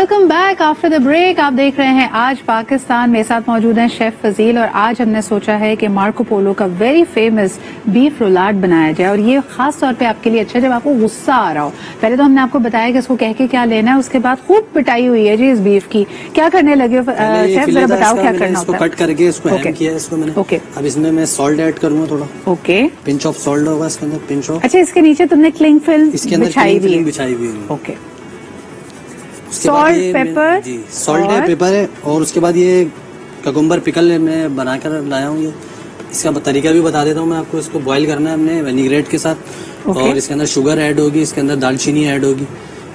Welcome back after the break. आप देख रहे हैं आज पाकिस्तान। मेरे साथ मौजूद हैं शेफ फजील और आज हमने सोचा है कि मार्को पोलो का वेरी फेमस बीफ रोलाड बनाया जाए और ये खास तौर पे आपके लिए अच्छा जब आपको गुस्सा आ रहा हो। पहले तो हमने आपको बताया कि इसको कह के क्या लेना है, उसके बाद खूब पिटाई हुई है जी इस बीफ की। क्या करने लगे हो शेफ, जरा बताओ क्या करना होता है। कट करके इसको हैम किया है इसको मैंने। ओके, अब इसमें मैं सॉल्ट ऐड करूंगा थोड़ा। ओके, पिंच ऑफ सॉल्ट होगा इसके अंदर, पिंच ऑफ। अच्छा, इसके नीचे तुमने क्लिंग फिल्म बिछाई हुई है। ओके, सॉल्ट पेपर जी, सॉल्ट है, पेपर है और उसके बाद ये ककुम्बर पिकल मैं बनाकर लाया हूँ। ये इसका तरीका भी बता देता हूँ मैं आपको। इसको बॉईल करना है हमने विनेग्रेट के साथ और इसके अंदर शुगर ऐड होगी, इसके अंदर दालचीनी ऐड होगी।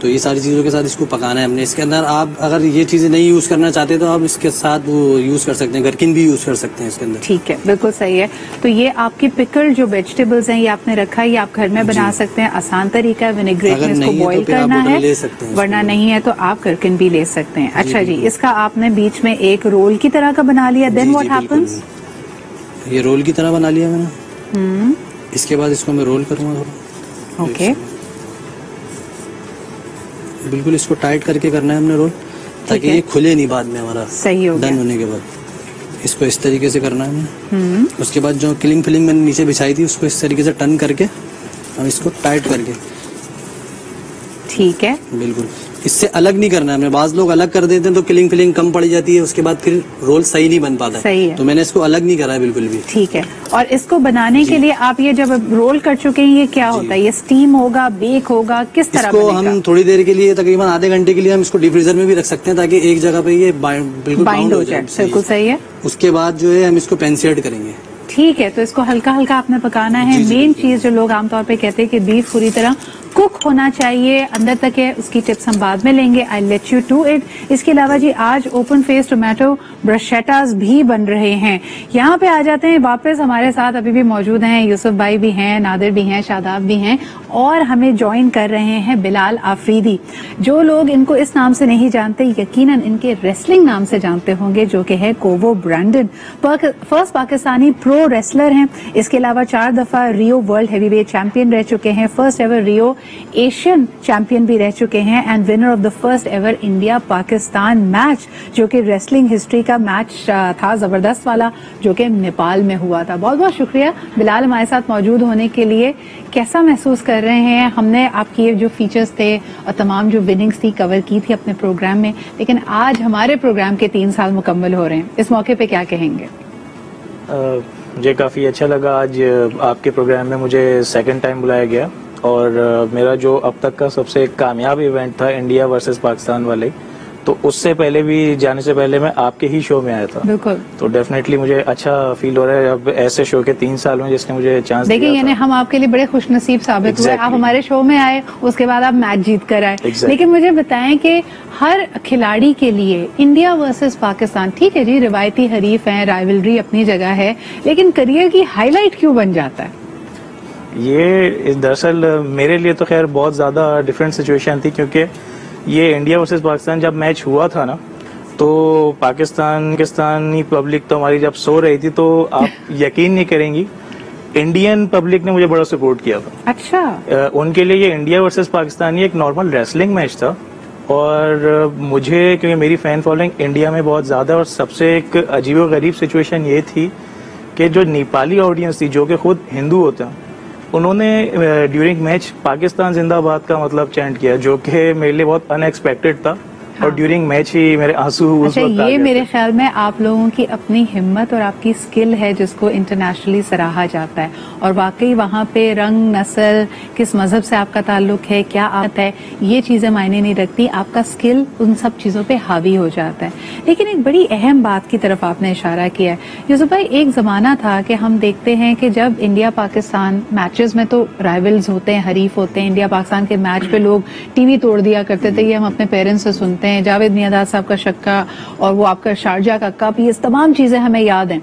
तो ये सारी चीजों के साथ इसको पकाना है हमने। इसके अंदर आप अगर ये चीजें नहीं यूज करना चाहते तो आप इसके साथ वो यूज कर सकते हैं, गरकिन भी यूज कर सकते हैं इसके अंदर। ठीक है, बिल्कुल सही है। तो ये आपकी पिकल जो वेजिटेबल्स हैं ये आपने रखा है, ये आप घर में बना सकते हैं। आसान तरीका है, विनेग्रेट में इसको बॉईल करना है, वरना नहीं है तो आप गरकिन भी ले सकते हैं। अच्छा जी, इसका आपने बीच में एक रोल की तरह का बना लिया, देन व्हाट हैपेंस? ये रोल की तरह बना लिया मैंने। इसके बाद इसको मैं रोल करूंगा थोड़ा। ओके, बिल्कुल इसको टाइट करके करना है हमने रोल, ताकि ये खुले नहीं बाद में हमारा सही हो डन होने के बाद। इसको इस तरीके से करना है हमने। उसके बाद जो किलिंग फिलिंग मैंने नीचे बिछाई थी उसको इस तरीके से टर्न करके हम इसको टाइट करके। ठीक है, बिल्कुल इससे अलग नहीं करना है हमने। बाज लोग अलग कर देते हैं तो किलिंग फिलिंग कम पड़ जाती है, उसके बाद फिर रोल सही नहीं बन पाता। सही है, तो मैंने इसको अलग नहीं करा है बिल्कुल भी। ठीक है। और इसको बनाने के लिए आप ये जब रोल कर चुके हैं, ये क्या होता है? ये स्टीम होगा, बेक होगा, किस तरह? इसको हम थोड़ी देर के लिए, तकरीबन आधे घंटे के लिए हम इसको डीप फ्रीजर में भी रख सकते हैं ताकि एक जगह पे ये बिल्कुल बाइंड हो जाए। बिल्कुल सही है। उसके बाद जो है हम इसको पेंसिएट करेंगे। ठीक है, तो इसको हल्का हल्का आपने पकाना है। मेन चीज जो लोग आमतौर पे कहते हैं कि बीफ पूरी तरह कुक होना चाहिए अंदर तक है, उसकी टिप्स हम बाद में लेंगे। I let you to it. इसके अलावा जी आज ओपन फेस टोमेटो ब्रशेटास भी बन रहे हैं। यहाँ पे आ जाते हैं वापस। हमारे साथ अभी भी मौजूद हैं यूसुफ भाई भी हैं, नादिर भी हैं, शादाब भी हैं और हमें ज्वाइन कर रहे हैं बिलाल आफरीदी। जो लोग इनको इस नाम से नहीं जानते यकीनन इनके रेसलिंग नाम से जानते होंगे, जो कि है कोवो Brandon. First Pakistani pro wrestler हैं। इसके अलावा 4 दफा रियो वर्ल्ड हैवीवेट चैंपियन रह चुके हैं, फर्स्ट एवर रियो एशियन चैंपियन भी रह चुके हैं and winner of the first ever India Pakistan match, जो कि रेसलिंग हिस्ट्री का मैच था, जबरदस्त वाला, जो कि नेपाल में हुआ था। बहुत बहुत शुक्रिया बिलाल हमारे साथ मौजूद होने के लिए। कैसा महसूस कर रहे हैं? हमने आपकी ये जो फीचर्स थे और तमाम जो विनिंग्स थी कवर की थी अपने प्रोग्राम में, लेकिन आज हमारे प्रोग्राम के 3 साल मुकम्मल हो रहे हैं। इस मौके पे क्या कहेंगे? मुझे काफ़ी अच्छा लगा आज आपके प्रोग्राम में मुझे सेकंड टाइम बुलाया गया और मेरा जो अब तक का सबसे कामयाब इवेंट था इंडिया वर्सेस पाकिस्तान वाले, तो उससे पहले भी जाने से पहले मैं आपके ही शो में आया था। बिल्कुल, तो डेफिनेटली मुझे अच्छा फील हो रहा है अब ऐसे शो के 3 साल में जिसने मुझे चांस दिया। देखिए, यानी हम आपके लिए बड़े खुशनसीब साबित हुए। आप हमारे शो में आए, उसके बाद आप मैच जीत कर आए। लेकिन मुझे बताएं कि हर खिलाड़ी के लिए इंडिया वर्सेस पाकिस्तान, ठीक है जी, रिवायती हरीफ है, राइवलरी अपनी जगह है, लेकिन करियर की हाईलाइट क्यों बन जाता है? ये दरअसल मेरे लिए तो खैर बहुत ज्यादा डिफरेंट सिचुएशन थी, क्योंकि ये इंडिया वर्सेस पाकिस्तान जब मैच हुआ था ना, तो पाकिस्तानी पब्लिक तो हमारी जब सो रही थी, तो आप यकीन नहीं करेंगी, इंडियन पब्लिक ने मुझे बड़ा सपोर्ट किया था। अच्छा, उनके लिए ये इंडिया वर्सेस पाकिस्तान एक नॉर्मल रेसलिंग मैच था और मुझे, क्योंकि मेरी फैन फॉलोइंग इंडिया में बहुत ज्यादा, और सबसे एक अजीबोगरीब सिचुएशन ये थी कि जो नेपाली ऑडियंस थी, जो कि खुद हिंदू होते हैं, उन्होंने ड्यूरिंग मैच पाकिस्तान जिंदाबाद का मतलब चैंट किया, जो कि मेरे लिए बहुत अनएक्सपेक्टेड था। हाँ। और ड्यूरिंग मैच ही मेरे आंसू उस वक्त ये मेरे ख्याल में आप लोगों की अपनी हिम्मत और आपकी स्किल है जिसको इंटरनेशनली सराहा जाता है। और वाकई वहाँ पे रंग, नस्ल, किस मजहब से आपका ताल्लुक है, क्या आदत है, ये चीजें मायने नहीं रखती, आपका स्किल उन सब चीजों पे हावी हो जाता है। लेकिन एक बड़ी अहम बात की तरफ आपने इशारा किया है यूसुफ भाई। एक जमाना था कि हम देखते हैं कि जब इंडिया पाकिस्तान मैचेस में तो राइवल्स होते हैं, हरीफ होते हैं, इंडिया पाकिस्तान के मैच पे लोग टीवी तोड़ दिया करते थे। ये हम अपने पेरेंट्स से सुनते हैं, जावेद मियादाद साहब का शक्का और वो आपका शारजा का कप, ये तमाम चीजें हमें याद हैं।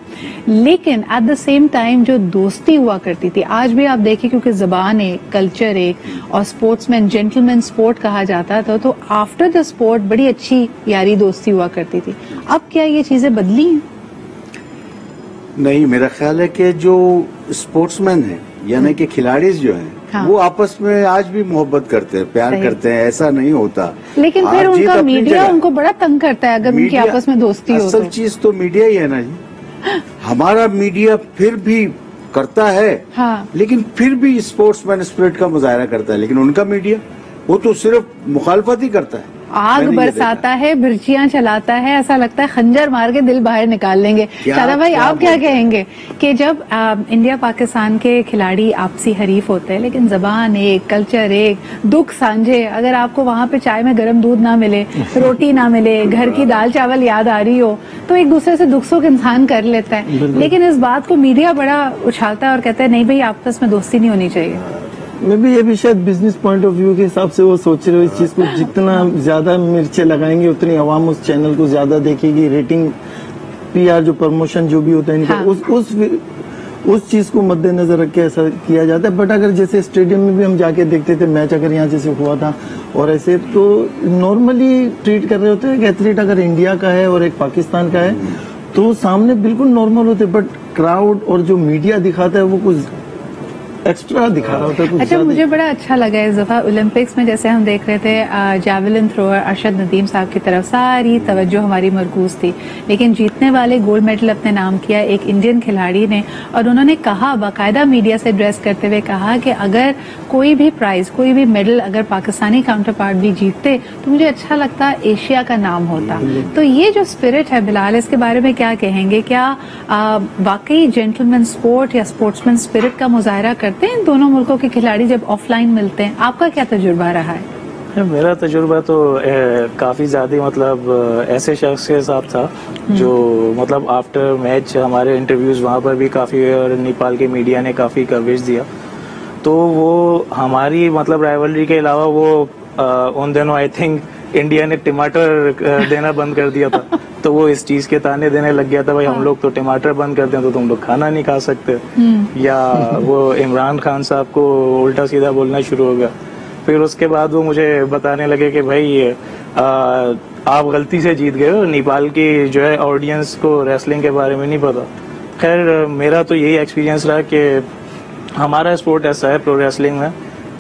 लेकिन एट द सेम टाइम जो दोस्ती हुआ करती थी, आज भी आप देखिए, क्योंकि जबान एक, कल्चर एक, और स्पोर्ट्समैन, जेंटलमैन स्पोर्ट कहा जाता था, तो आफ्टर द स्पोर्ट बड़ी अच्छी यारी दोस्ती हुआ करती थी। अब क्या ये चीजें बदली हैं? नहीं, मेरा ख्याल है कि जो स्पोर्ट्समैन है, यानी कि खिलाड़ी जो हैं, हाँ। वो आपस में आज भी मोहब्बत करते हैं, प्यार करते हैं, ऐसा नहीं होता। लेकिन फिर उनका मीडिया उनको बड़ा तंग करता है अगर उनकी आपस में दोस्ती हो। असल चीज तो मीडिया ही है ना जी। हमारा मीडिया फिर भी करता है, हाँ। लेकिन फिर भी स्पोर्ट्समैन स्पिरिट का मुजाहरा करता है, लेकिन उनका मीडिया वो तो सिर्फ मुखालफत ही करता है, आग बरसाता है, मिर्चियां चलाता है, ऐसा लगता है खंजर मार के दिल बाहर निकाल लेंगे। शादा भाई, आप क्या कहेंगे कि जब इंडिया पाकिस्तान के खिलाड़ी आपसी हरीफ होते हैं, लेकिन जबान एक, कल्चर एक, दुख साझे, अगर आपको वहां पे चाय में गर्म दूध ना मिले, रोटी ना मिले, घर की दाल चावल याद आ रही हो, तो एक दूसरे से दुख सुख इंसान कर लेता है। लेकिन इस बात को मीडिया बड़ा उछालता है और कहता है नहीं भाई, आपस में दोस्ती नहीं होनी चाहिए। मैं भी ये भी शायद बिजनेस पॉइंट ऑफ व्यू के हिसाब से वो सोच रहे हो इस चीज को, जितना ज्यादा मिर्चें लगाएंगे उतनी आवाम उस चैनल को ज्यादा देखेगी, रेटिंग, पीआर, जो प्रमोशन जो भी होता है इनका, हाँ। उस चीज को मद्देनजर रख के ऐसा किया जाता है। बट अगर जैसे स्टेडियम में भी हम जाके देखते थे मैच, अगर यहाँ जैसे हुआ था और ऐसे, तो नॉर्मली ट्रीट कर रहे होते हैं कि एथलीट अगर इंडिया का है और एक पाकिस्तान का है तो सामने बिल्कुल नॉर्मल होते, बट क्राउड और जो मीडिया दिखाता है वो कुछ एक्स्ट्रा दिखा रहा होता है। अच्छा, मुझे बड़ा अच्छा लगा इस दफा ओलंपिक्स में, जैसे हम देख रहे थे जैवलिन थ्रोअर अरशद नदीम साहब की तरफ सारी तवज्जो हमारी मरकूज थी, लेकिन जीतने वाले गोल्ड मेडल अपने नाम किया एक इंडियन खिलाड़ी ने, और उन्होंने कहा, बाकायदा मीडिया से एड्रेस करते हुए कहा कि अगर कोई भी प्राइज, कोई भी मेडल अगर पाकिस्तानी काउंटर पार्ट भी जीतते तो मुझे अच्छा लगता एशिया का नाम होता। तो ये जो स्पिरिट है बिलाल, इसके बारे में क्या कहेंगे? क्या वाकई जेंटलमैन स्पोर्ट या स्पोर्ट्समैन स्पिरिट का मुजाहरा करते हैं इन दोनों मुल्कों के खिलाड़ी जब ऑफलाइन मिलते हैं? आपका क्या तजुर्बा रहा है? मेरा तजुर्बा तो काफी ज्यादा, मतलब ऐसे शख्स के साथ था जो मतलब आफ्टर मैच हमारे इंटरव्यूज वहां पर भी काफी, और नेपाल के मीडिया ने काफी कवरेज दिया, तो वो हमारी मतलब राइवलरी के अलावा वो उन दिनों आई थिंक इंडिया ने टमाटर देना बंद कर दिया था, तो वो इस चीज के ताने देने लग गया था, भाई हम लोग तो टमाटर बंद कर दें तो तुम लोग खाना नहीं खा सकते, या वो इमरान खान साहब को उल्टा सीधा बोलना शुरू हो गया। फिर उसके बाद वो मुझे बताने लगे कि भाई आप गलती से जीत गए हो, नेपाल की जो है ऑडियंस को रेसलिंग के बारे में नहीं पता। खैर मेरा तो यही एक्सपीरियंस रहा कि हमारा स्पोर्ट ऐसा है प्रो रेसलिंग में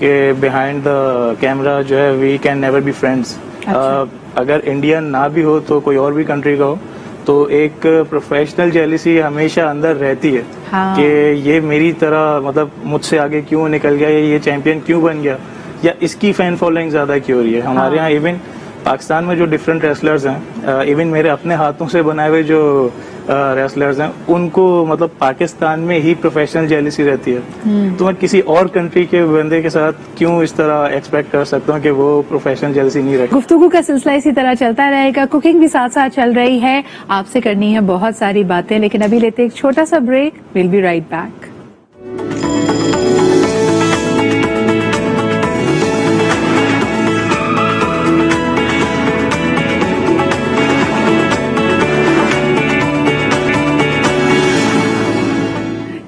कि बिहाइंड द कैमरा जो है we can never be friends. अगर इंडियन ना भी हो तो कोई और भी कंट्री का हो, तो एक प्रोफेशनल जेलिसी हमेशा अंदर रहती है, हाँ। कि ये मेरी तरह मतलब मुझसे आगे क्यों निकल गया, ये चैंपियन क्यों बन गया, या इसकी फैन फॉलोइंग ज्यादा क्यों हो रही है। हमारे यहाँ इवन पाकिस्तान में जो डिफरेंट रेसलर्स हैं, इवन मेरे अपने हाथों से बनाए हुए जो रेसलर्स हैं, उनको मतलब पाकिस्तान में ही प्रोफेशनल जेलिसी रहती है, तो मैं किसी और कंट्री के बंदे के साथ क्यों इस तरह एक्सपेक्ट कर सकता हूँ कि वो प्रोफेशनल जेलिसी नहीं रखे। गुफ्तगू का सिलसिला इसी तरह चलता रहेगा, कुकिंग भी साथ साथ चल रही है, आपसे करनी है बहुत सारी बातें, लेकिन अभी लेते एक छोटा सा break. Will be right back.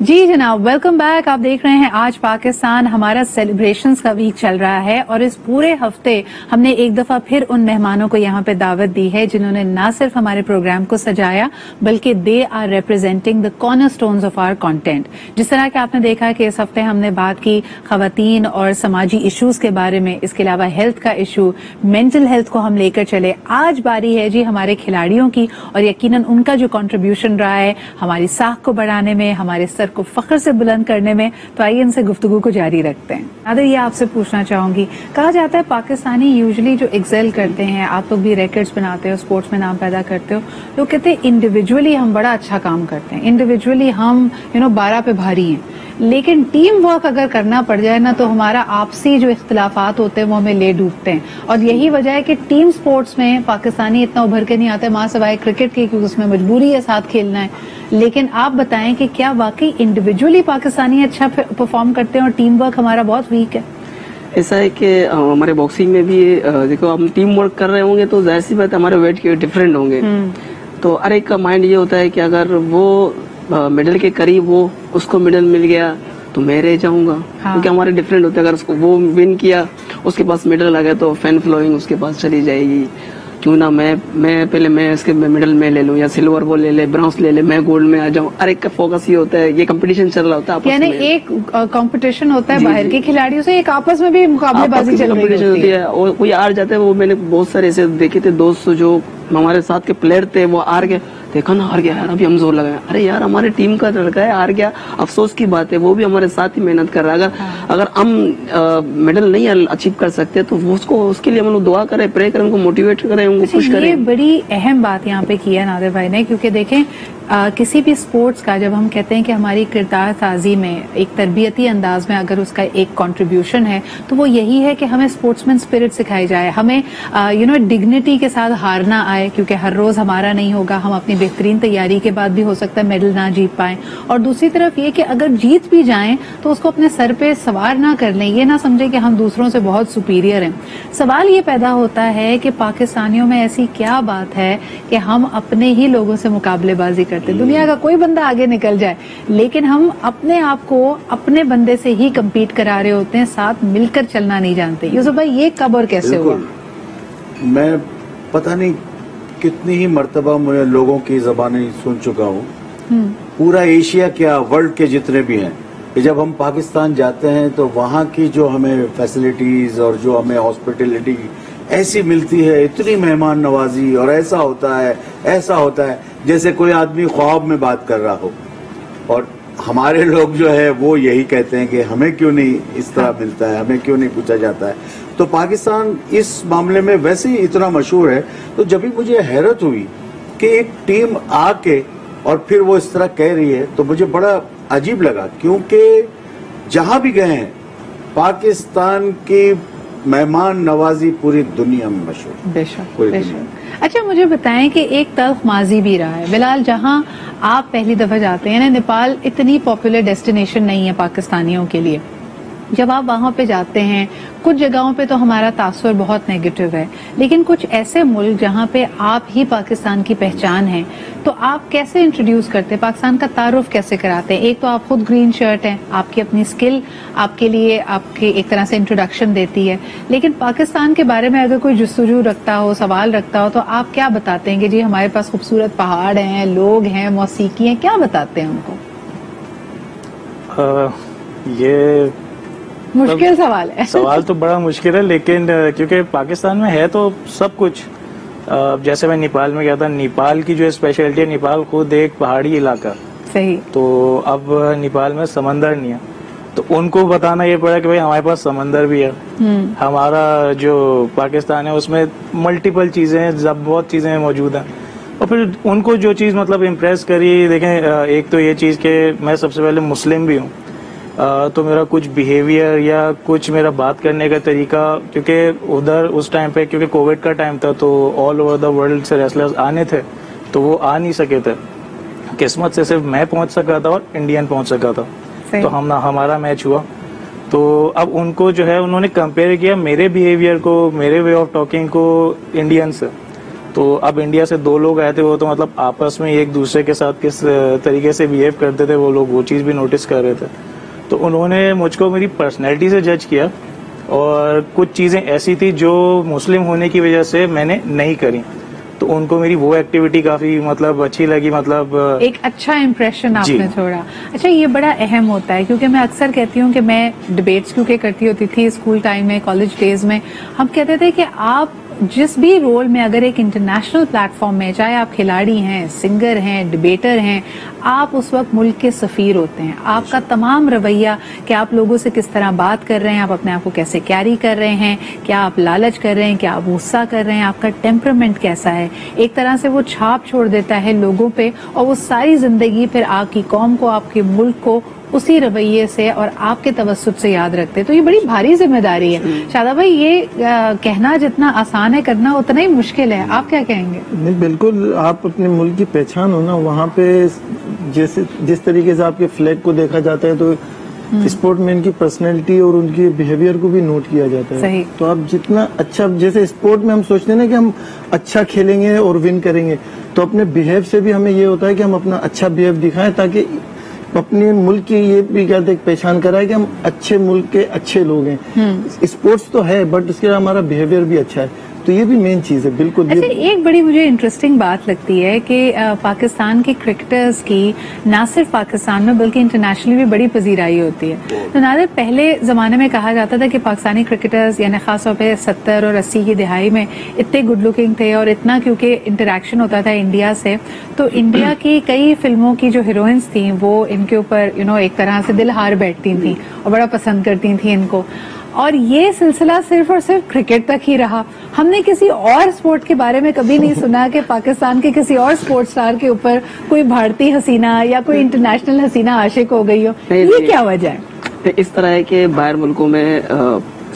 जी जनाब, वेलकम बैक। आप देख रहे हैं आज पाकिस्तान, हमारा सेलिब्रेशंस का वीक चल रहा है, और इस पूरे हफ्ते हमने एक दफा फिर उन मेहमानों को यहाँ पे दावत दी है जिन्होंने ना सिर्फ हमारे प्रोग्राम को सजाया, बल्कि they are representing the cornerstones of our content. जिस तरह के आपने देखा कि इस हफ्ते हमने बात की खवातीन और समाजी इश्यूज के बारे में, इसके अलावा हेल्थ का इशू, मेंटल हेल्थ को हम लेकर चले। आज बारी है जी हमारे खिलाड़ियों की, और यकीनन उनका जो कंट्रीब्यूशन रहा है हमारी साख को बढ़ाने में, हमारे स्तर को फख्र से बुलंद करने में, तो आइए इनसे गुफ्तगू को जारी रखते हैं। आदर, ये आपसे पूछना चाहूंगी, कहा जाता है पाकिस्तानी यूजुअली जो एक्सेल करते हैं, आप लोग भी रिकॉर्ड्स बनाते हो, स्पोर्ट्स में नाम पैदा करते हो, लोग कहते हैं इंडिविजुअली हम बड़ा अच्छा काम करते हैं, इंडिविजुअली हम 12 पे भारी हैं, लेकिन टीम वर्क अगर करना पड़ जाए ना तो हमारा आपसी जो इख्तिलाफात होते हैं वो हमें ले डूबते हैं। और यही वजह है कि टीम स्पोर्ट्स में पाकिस्तानी इतना उभर के नहीं आते, मां सिवाय क्रिकेट की, क्योंकि उसमें मजबूरी है साथ खेलना है। लेकिन आप बताएं कि क्या वाकई इंडिविजुअली पाकिस्तानी अच्छा परफॉर्म करते हैं और टीम वर्क हमारा बहुत वीक है? ऐसा है कि हमारे बॉक्सिंग में भी देखो, हम टीम वर्क कर रहे होंगे तो जाहिर सी बात है हमारे वेट के डिफरेंट होंगे, तो हर एक का माइंड ये होता है कि अगर वो मेडल के करीब वो उसको मेडल मिल गया तो मैं रह जाऊंगा, हाँ। क्योंकि हमारे डिफरेंट होते हैं। अगर उसको वो विन किया, उसके पास मेडल आ गया तो फैन फॉलोइंग उसके पास चली जाएगी, क्यों ना मैं इसके मेडल में ले लूं, या सिल्वर वो ले ले, ब्रॉन्ज ले ले, मैं गोल्ड में आ जाऊं। हर एक का फोकस ये होता है, ये कंपटीशन चल रहा होता है, यानी एक कंपटीशन होता है बाहर के खिलाड़ियों से, एक आपस में भी मुकाबलेबाजी चल रही होती है। और कोई हार जाता है, वो मैंने बहुत सारे ऐसे देखे थे दोस्त जो हमारे साथ के प्लेयर थे, वो हार गए, देखा ना हार गया यार, अभी हम जोर लगाए, अरे यार हमारे टीम का लड़का है हार गया, अफसोस की बात है, वो भी हमारे साथ ही मेहनत कर रहा है। अगर हम मेडल नहीं अचीव कर सकते तो वो उसके लिए हम लोग दुआ करें, प्रे करें, उनको मोटिवेट करें, उनको खुश करें। ये बड़ी अहम बात यहाँ पे की है नादिर भाई ने, क्योंकि देखें किसी भी स्पोर्ट्स का जब हम कहते हैं कि हमारी किरदार साजी में एक तरबियती अंदाज में अगर उसका एक कंट्रीब्यूशन है, तो वो यही है कि हमें स्पोर्ट्समैन स्पिरिट सिखाई जाए, हमें डिग्निटी के साथ हारना आए, क्योंकि हर रोज हमारा नहीं होगा, हम अपनी बेहतरीन तैयारी के बाद भी हो सकता है मेडल ना जीत पाएं। और दूसरी तरफ ये कि अगर जीत भी जाएं तो उसको अपने सर पे सवार ना कर लें, ये ना समझे कि हम दूसरों से बहुत सुपीरियर हैं। सवाल ये पैदा होता है कि पाकिस्तानियों में ऐसी क्या बात है कि हम अपने ही लोगों से मुकाबलेबाजी करते, दुनिया का कोई बंदा आगे निकल जाए लेकिन हम अपने आप को अपने बंदे से ही कम्पीट करा रहे होते हैं, साथ मिलकर चलना नहीं जानते। यूसुफ भाई ये कब और कैसे हुआ? मैं पता नहीं कितनी ही मर्तबा मैं लोगों की ज़बानें सुन चुका हूँ, पूरा एशिया क्या वर्ल्ड के जितने भी हैं, कि जब हम पाकिस्तान जाते हैं तो वहाँ की जो हमें फैसिलिटीज और जो हमें हॉस्पिटलिटी ऐसी मिलती है, इतनी मेहमान नवाजी, और ऐसा होता है जैसे कोई आदमी ख्वाब में बात कर रहा हो। और हमारे लोग जो है वो यही कहते हैं कि हमें क्यों नहीं इस तरह मिलता है, हमें क्यों नहीं पूछा जाता है। तो पाकिस्तान इस मामले में वैसे ही इतना मशहूर है। तो जब भी मुझे हैरत हुई कि एक टीम आके और फिर वो इस तरह कह रही है, तो मुझे बड़ा अजीब लगा, क्योंकि जहां भी गए हैं पाकिस्तान की मेहमान नवाजी पूरी दुनिया में मशहूर। बेशक। अच्छा मुझे बताएं कि एक तल्ख माजी भी रहा है बिलाल, जहां आप पहली दफा जाते हैं ना, नेपाल इतनी पॉपुलर डेस्टिनेशन नहीं है पाकिस्तानियों के लिए। जब आप वहां पे जाते हैं, कुछ जगहों पे तो हमारा तासुर बहुत नेगेटिव है, लेकिन कुछ ऐसे मुल्क जहां पे आप ही पाकिस्तान की पहचान है, तो आप कैसे इंट्रोड्यूस करते हैं, पाकिस्तान का तारुफ कैसे कराते हैं? एक तो आप खुद ग्रीन शर्ट हैं, आपकी अपनी स्किल आपके लिए आपकी एक तरह से इंट्रोडक्शन देती है, लेकिन पाकिस्तान के बारे में अगर कोई जुस्तजू रखता हो, सवाल रखता हो, तो आप क्या बताते हैं कि जी हमारे पास खूबसूरत पहाड़ हैं, लोग हैं, मौसीकी हैं, क्या बताते हैं उनको? ये मुश्किल सवाल है। सवाल तो बड़ा मुश्किल है, लेकिन क्योंकि पाकिस्तान में है तो सब कुछ। जैसे मैं नेपाल में गया था, नेपाल की जो स्पेशलिटी है, नेपाल खुद एक पहाड़ी इलाका, सही, तो अब नेपाल में समंदर नहीं है, तो उनको बताना ये पड़ा कि भाई हमारे पास समंदर भी है। हमारा जो पाकिस्तान है उसमें मल्टीपल चीजें हैं, बहुत चीजें मौजूद हैं। और फिर उनको जो चीज मतलब इम्प्रेस करी, देखें एक तो ये चीज कि मैं सबसे पहले मुस्लिम भी हूँ, तो मेरा कुछ बिहेवियर या कुछ मेरा बात करने का तरीका, क्योंकि उधर उस टाइम पे क्योंकि कोविड का टाइम था, तो ऑल ओवर द वर्ल्ड से रेसलर्स आने थे, तो वो आ नहीं सके थे। किस्मत से सिर्फ मैं पहुंच सका था और इंडियन पहुंच सका था, तो हमारा मैच हुआ। तो अब उनको जो है उन्होंने कंपेयर किया मेरे बिहेवियर को, मेरे वे ऑफ टॉकिंग को इंडियन से। तो अब इंडिया से 2 लोग आए थे, वो तो मतलब आपस में एक दूसरे के साथ किस तरीके से बिहेव करते थे वो लोग, वो चीज भी नोटिस कर रहे थे। तो उन्होंने मुझको मेरी पर्सनैलिटी से जज किया, और कुछ चीजें ऐसी थी जो मुस्लिम होने की वजह से मैंने नहीं करी, तो उनको मेरी वो एक्टिविटी काफी मतलब अच्छी लगी, मतलब एक अच्छा इम्प्रेशन आपने छोड़ा। अच्छा ये बड़ा अहम होता है, क्योंकि मैं अक्सर कहती हूँ कि मैं डिबेट्स क्योंकि करती होती थी स्कूल टाइम में, कॉलेज डेज में, हम कहते थे कि आप जिस भी रोल में अगर एक इंटरनेशनल प्लेटफॉर्म में, चाहे आप खिलाड़ी हैं, सिंगर हैं, डिबेटर हैं, आप उस वक्त मुल्क के सफीर होते हैं। आपका तमाम रवैया कि आप लोगों से किस तरह बात कर रहे हैं, आप अपने आप को कैसे कैरी कर रहे हैं, क्या आप लालच कर रहे हैं, क्या आप गुस्सा कर रहे हैं, आपका टेम्परामेंट कैसा है, एक तरह से वो छाप छोड़ देता है लोगों पे, और वो सारी जिंदगी फिर आपकी कौम को, आपके मुल्क को उसी रवैये से और आपके तवज्जुद से याद रखते। तो ये बड़ी भारी जिम्मेदारी है। शादाब भाई, ये कहना जितना आसान है करना उतना ही मुश्किल है, आप क्या कहेंगे? नहीं, बिल्कुल, आप अपने मुल्क की पहचान हो ना, वहाँ पे जैसे जिस तरीके से आपके फ्लैग को देखा जाता है, तो स्पोर्टमैन की पर्सनैलिटी और उनके बिहेवियर को भी नोट किया जाता है। सही। तो आप जितना अच्छा, जैसे स्पोर्ट में हम सोचते हैं ना कि हम अच्छा खेलेंगे और विन करेंगे, तो अपने बिहेव से भी हमें ये होता है कि हम अपना अच्छा बिहेव दिखाएं, ताकि अपने मुल्क की ये भी कहते हैं पहचान कराए कि हम अच्छे मुल्क के अच्छे लोग हैं। स्पोर्ट्स तो है, बट उसके हमारा बिहेवियर भी अच्छा है। तो ये भी मेन चीज है बिल्कुल। अच्छा, एक बड़ी मुझे इंटरेस्टिंग बात लगती है कि पाकिस्तान के क्रिकेटर्स की ना सिर्फ पाकिस्तान में बल्कि इंटरनेशनली भी बड़ी पजीराई होती है। तो नादिर, पहले जमाने में कहा जाता था कि पाकिस्तानी क्रिकेटर्स यानी खासतौर पे 70 और 80 की दिहाई में इतने गुड लुकिंग थे और इतना क्योंकि इंटरेक्शन होता था इंडिया से, तो इंडिया की कई फिल्मों की जो हीरोइंस थी वो इनके ऊपर एक तरह से दिल हार बैठती थी और बड़ा पसंद करती थी इनको। और ये सिलसिला सिर्फ और सिर्फ क्रिकेट तक ही रहा। हमने किसी और स्पोर्ट के बारे में कभी नहीं सुना कि पाकिस्तान के किसी और स्पोर्ट्स स्टार के ऊपर कोई भारतीय हसीना या कोई इंटरनेशनल हसीना आशिक हो गई हो। ये क्या वजह है? इस तरह है कि बाहर मुल्कों में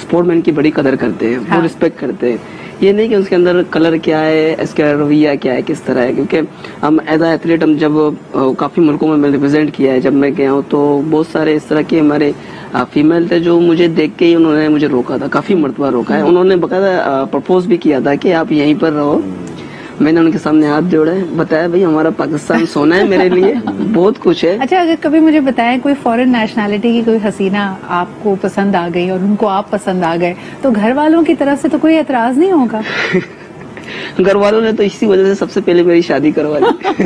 स्पोर्टमैन की बड़ी कदर करते हैं, वो रिस्पेक्ट करते हैं। ये नहीं कि उसके अंदर कलर क्या है, इसका रवैया क्या है, किस तरह है। क्योंकि हम एज ए एथलीट, हम जब काफी मुल्कों में मैं रिप्रेजेंट किया है, जब मैं गया हूँ तो बहुत सारे इस तरह के हमारे फीमेल थे जो मुझे देख के ही उन्होंने मुझे रोका था, काफी मर्तबा रोका है। उन्होंने बकायदा प्रपोज भी किया था कि आप यहीं पर रहो। मैंने उनके सामने हाथ जोड़े, बताया भाई हमारा पाकिस्तान सोना है मेरे लिए, बहुत कुछ है। अच्छा, अगर कभी मुझे बताएं कोई फॉरेन नेशनैलिटी की कोई हसीना आपको पसंद आ गई और उनको आप पसंद आ गए, तो घर वालों की तरफ से तो कोई एतराज नहीं होगा? घर वालों ने तो इसी वजह से सबसे पहले मेरी शादी करवा दी।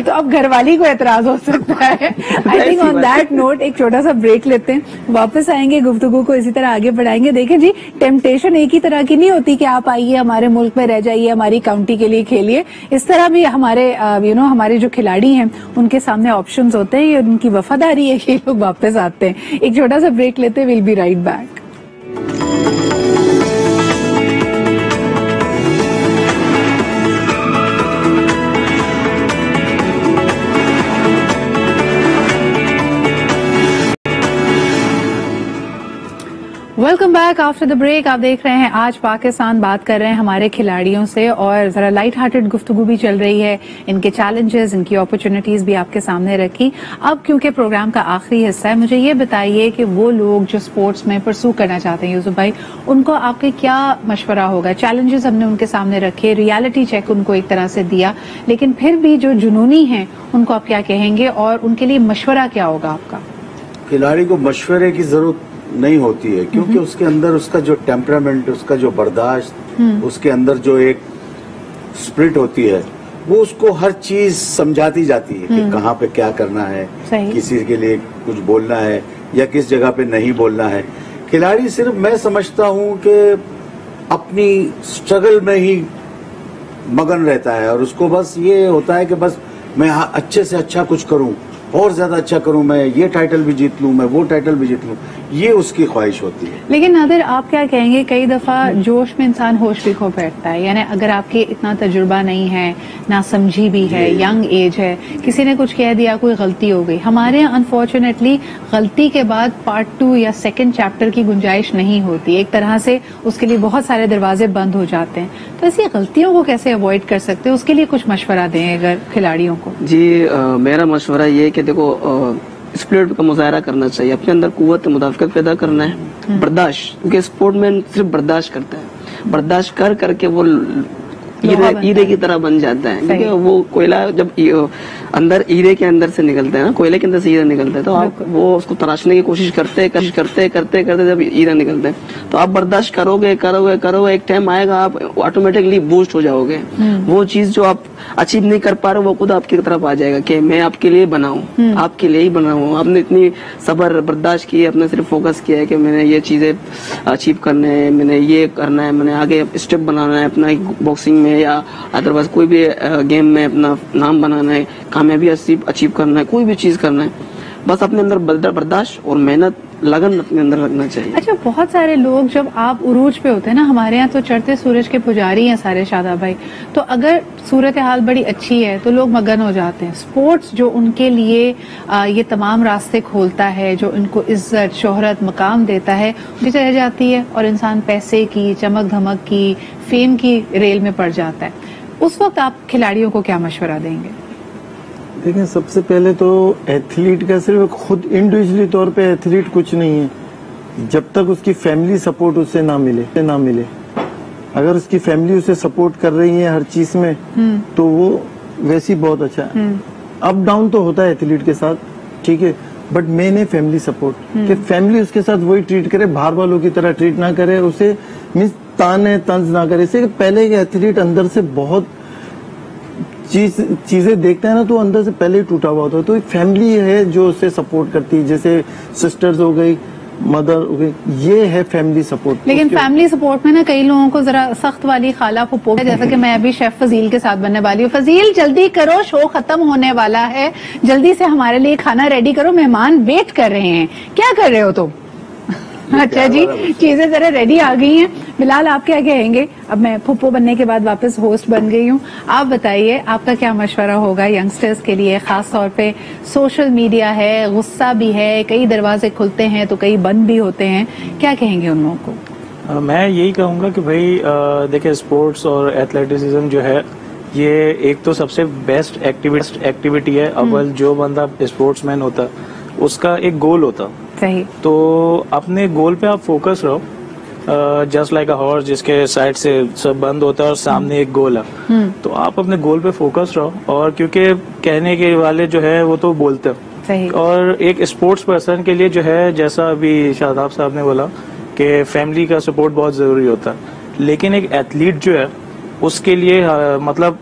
तो अब घरवाली को एतराज हो सकता है। I think on that note एक छोटा सा ब्रेक लेते हैं, वापस आएंगे, गुफ्तगू को इसी तरह आगे बढ़ाएंगे। देखें जी, टेम्पटेशन एक ही तरह की नहीं होती कि आप आइए हमारे मुल्क में रह जाइए, हमारी काउंटी के लिए खेलिए। इस तरह भी हमारे हमारे जो खिलाड़ी हैं उनके सामने ऑप्शंस होते हैं, ये उनकी वफादारी है कि लोग वापस आते हैं। एक छोटा सा ब्रेक लेते हैं, will be right back. Welcome back after the break. आप देख रहे हैं आज पाकिस्तान बात कर रहे हैं हमारे खिलाड़ियों से और जरा लाइट हार्टेड गुफ्तगू भी चल रही है, इनके चैलेंजेस, इनकी अपॉर्चुनिटीज भी आपके सामने रखी। अब क्योंकि प्रोग्राम का आखिरी हिस्सा है, मुझे ये बताइए कि वो लोग जो स्पोर्ट्स में परसू करना चाहते हैं यूसुफ भाई, उनको आपके क्या मशवरा होगा? चैलेंजेस हमने उनके सामने रखे, रियलिटी चेक उनको एक तरह से दिया, लेकिन फिर भी जो जुनूनी है उनको आप क्या कहेंगे और उनके लिए मशवरा क्या होगा आपका? खिलाड़ी को मशवरे की जरूरत नहीं होती है, क्योंकि उसके अंदर उसका जो टेम्परामेंट, उसका जो बर्दाश्त, उसके अंदर जो एक स्पिरिट होती है, वो उसको हर चीज समझाती जाती है कि कहाँ पे क्या करना है, किसी के लिए कुछ बोलना है या किस जगह पे नहीं बोलना है। खिलाड़ी सिर्फ मैं समझता हूँ कि अपनी स्ट्रगल में ही मगन रहता है और उसको बस ये होता है कि बस मैं अच्छे से अच्छा कुछ करूं और ज्यादा अच्छा करूं, मैं ये टाइटल भी जीत लूं, मैं वो टाइटल भी जीत लूं, ये उसकी ख्वाहिश होती है। लेकिन नादिर, आप क्या कहेंगे, कई दफा जोश में इंसान होश भी खो बैठता है। यानी अगर आपके इतना तजुर्बा नहीं है, ना समझी भी है, यंग एज है, किसी ने कुछ कह दिया, कोई गलती हो गई। हमारे यहाँ अनफॉर्चुनेटली गलती के बाद पार्ट 2 या सेकंड चैप्टर की गुंजाइश नहीं होती, एक तरह से उसके लिए बहुत सारे दरवाजे बंद हो जाते हैं। तो ऐसी गलतियों को कैसे अवॉइड कर सकते हैं, उसके लिए कुछ मशवरा दें अगर खिलाड़ियों को? जी, मेरा मशवरा ये कि देखो, स्पिरिट का मुजाहरा करना चाहिए, अपने अंदर कुव्वत मुदाफ़क़त पैदा करना है, बर्दाश्त, क्योंकि स्पोर्ट में सिर्फ बर्दाश्त करता है, बर्दाश्त कर करके वो हीरे की तरह बन जाता है। क्योंकि वो कोयला जब अंदर हीरे के अंदर से निकलता है ना, कोयले के अंदर से हीरा निकलता है, तो आप वो उसको तराशने की कोशिश करते करते जब हीरा निकलता है तो आप बर्दाश्त करोगे, एक टाइम आएगा आप ऑटोमेटिकली बूस्ट हो जाओगे। वो चीज जो आप अचीव नहीं कर पा रहे वो खुद आपकी तरफ आ जाएगा कि मैं आपके लिए बना हूँ, आपके लिए ही बना हूँ। आपने इतनी सब्र बर्दाश्त की, अपने सिर्फ फोकस किया है कि मैंने ये चीजें अचीव करने हैं, मैंने ये करना है, मैंने आगे स्टेप बनाना है अपना बॉक्सिंग में या अदरवाइज कोई भी गेम में अपना नाम बनाना है, कामयाबी अचीव करना है, कोई भी चीज करना है, बस अपने अंदर बर्दाश्त और मेहनत, लगन अपने अंदर रखना चाहिए। अच्छा, बहुत सारे लोग जब आप उरूज पे होते हैं ना, हमारे यहाँ तो चढ़ते सूरज के पुजारी हैं सारे शादाब भाई, तो अगर सूरत हाल बड़ी अच्छी है तो लोग मगन हो जाते हैं। स्पोर्ट्स जो उनके लिए ये तमाम रास्ते खोलता है, जो इनको इज्जत, शोहरत, मकाम देता है, उनकी रह जाती है और इंसान पैसे की, चमक धमक की, फेम की रेल में पड़ जाता है। उस वक्त आप खिलाड़ियों को क्या मशवरा देंगे? देखिए, सबसे पहले तो एथलीट का सिर्फ खुद इंडिविजुअली तौर पे एथलीट कुछ नहीं है जब तक उसकी फैमिली सपोर्ट उससे ना मिले। अगर उसकी फैमिली उसे सपोर्ट कर रही है हर चीज में तो वो वैसे ही बहुत अच्छा है। अप डाउन तो होता है एथलीट के साथ, ठीक है, बट मेन है फैमिली सपोर्ट, कि फैमिली उसके साथ वही ट्रीट करे, बाहर वालों की तरह ट्रीट ना करे, उसे मीन्स ताने तंज ना करे। इससे पहले के एथलीट अंदर से बहुत चीजें देखता है ना, तो अंदर से पहले ही टूटा हुआ होता है। तो एक फैमिली है जो उसे सपोर्ट करती है, जैसे सिस्टर्स हो गई, मदर हो गई, ये है फैमिली सपोर्ट। लेकिन फैमिली सपोर्ट में ना कई लोगों को जरा सख्त वाली खाला फूफो, जैसा कि मैं अभी शेफ फजील के साथ बनने वाली हूँ। फजील जल्दी करो, शो खत्म होने वाला है, जल्दी से हमारे लिए खाना रेडी करो, मेहमान वेट कर रहे हैं। क्या कर रहे हो तुम? अच्छा जी, चीजें जरा रेडी आ गई हैं। बिलाल, आप क्या कहेंगे? अब मैं फुप्पो बनने के बाद वापस होस्ट बन गई हूँ। आप बताइए, आपका क्या मशवरा होगा यंगस्टर्स के लिए? खास तौर पे सोशल मीडिया है, गुस्सा भी है, कई दरवाजे खुलते हैं तो कई बंद भी होते हैं, क्या कहेंगे उन लोगों को? मैं यही कहूंगा कि भाई देखिए, स्पोर्ट्स और एथलेटिसिज्म जो है, ये एक तो सबसे बेस्ट एक्टिविटी है। अव्वल जो बंदा स्पोर्ट्समैन होता उसका एक गोल होता, सही। तो अपने गोल पे आप फोकस रहो, जस्ट लाइक अ हॉर्स जिसके साइड से सब बंद होता है और सामने एक गोल है, तो आप अपने गोल पे फोकस रहो। और क्योंकि कहने के वाले जो है वो तो बोलते हैं, और एक स्पोर्ट्स पर्सन के लिए जो है, जैसा अभी शादाब साहब ने बोला कि फैमिली का सपोर्ट बहुत जरूरी होता है, लेकिन एक एथलीट जो है उसके लिए मतलब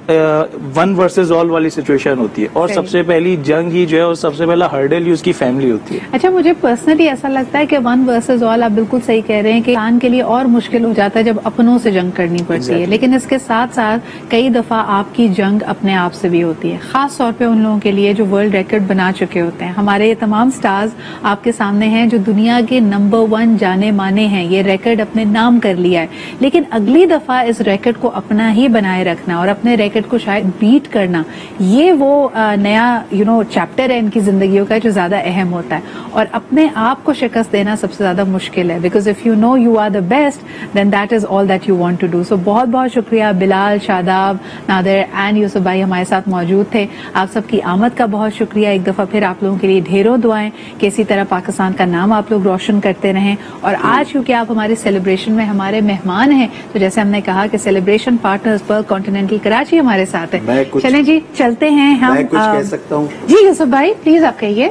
1 वर्सेस ऑल वाली सिचुएशन होती है, और सबसे पहली जंग ही जो है और सबसे पहला हर्डल ही उसकी फैमिली होती है। अच्छा, मुझे पर्सनली ऐसा लगता है कि 1 वर्सेस ऑल, आप बिल्कुल सही कह रहे हैं कि इंसान के लिए और मुश्किल हो जाता है जब अपनों से जंग करनी पड़ती है, लेकिन इसके साथ साथ कई दफा आपकी जंग अपने आप से भी होती है, खास तौर पे उन लोगों के लिए जो वर्ल्ड रिकॉर्ड बना चुके होते हैं। हमारे ये तमाम स्टार्स आपके सामने हैं जो दुनिया के नंबर 1 जाने माने हैं, ये रिकॉर्ड अपने नाम कर लिया है, लेकिन अगली दफा इस रिकॉर्ड को अपना ही बनाए रखना और अपने रिकॉर्ड को शायद बीट करना, ये वो नया चैप्टर है इनकी जिंदगियों का जो ज्यादा अहम होता है। और अपने आप को शिकस्त देना सबसे ज्यादा मुश्किल है, because if you know you are the best then that is all that you want to do. So बहुत बहुत शुक्रिया बिलाल, शादाब, नादिर एंड यूसुफ भाई हमारे साथ मौजूद थे। आप सबकी आमद का बहुत शुक्रिया। एक दफा फिर आप लोगों के लिए ढेरों दुआएं कि इसी तरह पाकिस्तान का नाम आप लोग रोशन करते रहें। और आज क्योंकि आप हमारे सेलिब्रेशन में हमारे मेहमान हैं, तो जैसे हमने कहा कि सेलिब्रेशन पार्टनर्स पर कॉन्टिनेंटल कराची हमारे साथ है। चलें जी, चलते हैं हम। मैं कुछ कह सकता हूँ जी यूसुफ भाई, प्लीज आप कहिए।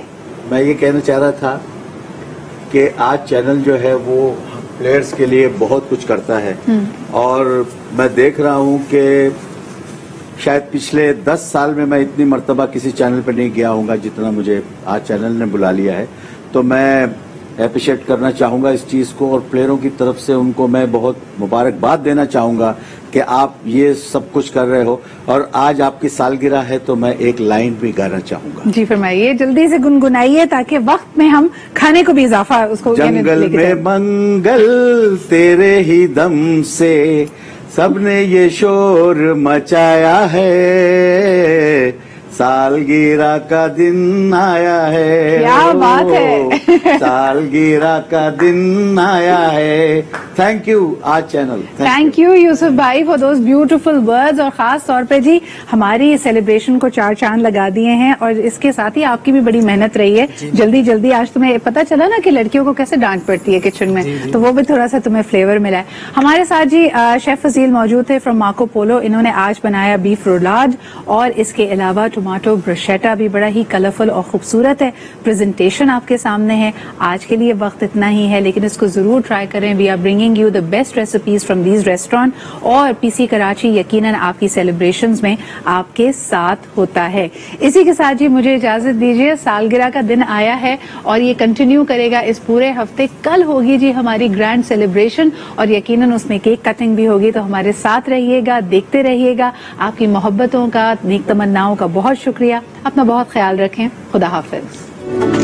मैं ये कहना चाह रहा था कि आज चैनल जो है वो प्लेयर्स के लिए बहुत कुछ करता है, और मैं देख रहा हूँ कि शायद पिछले 10 साल में मैं इतनी मर्तबा किसी चैनल पर नहीं गया हूँगा जितना मुझे आज चैनल ने बुला लिया है। तो मैं अप्रिशिएट करना चाहूंगा इस चीज को, और प्लेयरों की तरफ से उनको मैं बहुत मुबारकबाद देना चाहूंगा कि आप ये सब कुछ कर रहे हो। और आज आपकी सालगिरह है तो मैं एक लाइन भी गाना चाहूंगा। जी फरमाइए, जल्दी से गुनगुनाइए ताकि वक्त में हम खाने को भी इजाफा उसको। जंगल में मंगल तेरे ही दम से सबने ये शोर मचाया है, सालगिरह का दिन आया है। क्या बात है। सालगिरह का दिन आया है। थैंक यू आज चैनल। थैंक यू यूसुफ भाई फॉर दोज ब्यूटीफुल वर्ड्स। और खास तौर पे जी हमारी सेलिब्रेशन को 4 चांद लगा दिए हैं, और इसके साथ ही आपकी भी बड़ी मेहनत रही है। जल्दी जल्दी आज तुम्हें पता चला ना कि लड़कियों को कैसे डांट पड़ती है किचन में, तो वो भी थोड़ा सा तुम्हें फ्लेवर मिला है। हमारे साथ जी शेफ फजील मौजूद थे फ्रॉम मार्को पोलो। इन्होंने आज बनाया बीफ रोलाज, और इसके अलावा टोमेटो ब्रुशेटा भी बड़ा ही कलरफुल और खूबसूरत है। प्रेजेंटेशन आपके सामने है। आज के लिए वक्त इतना ही है, लेकिन इसको जरूर ट्राई करें। We are bringing you the best recipes from these restaurant, और पीसी कराची यकीनन आपकी सेलिब्रेशंस में आपके साथ होता है। इसी के साथ जी मुझे इजाजत दीजिए। सालगिरह का दिन आया है और ये कंटिन्यू करेगा इस पूरे हफ्ते। कल होगी जी हमारी ग्रैंड सेलिब्रेशन, और यकीनन उसमें केक कटिंग भी होगी। तो हमारे साथ रहिएगा, देखते रहिएगा। आपकी मोहब्बतों का, नेक तमन्नाओं का बहुत शुक्रिया। अपना बहुत ख्याल रखें। खुदा हाफिज।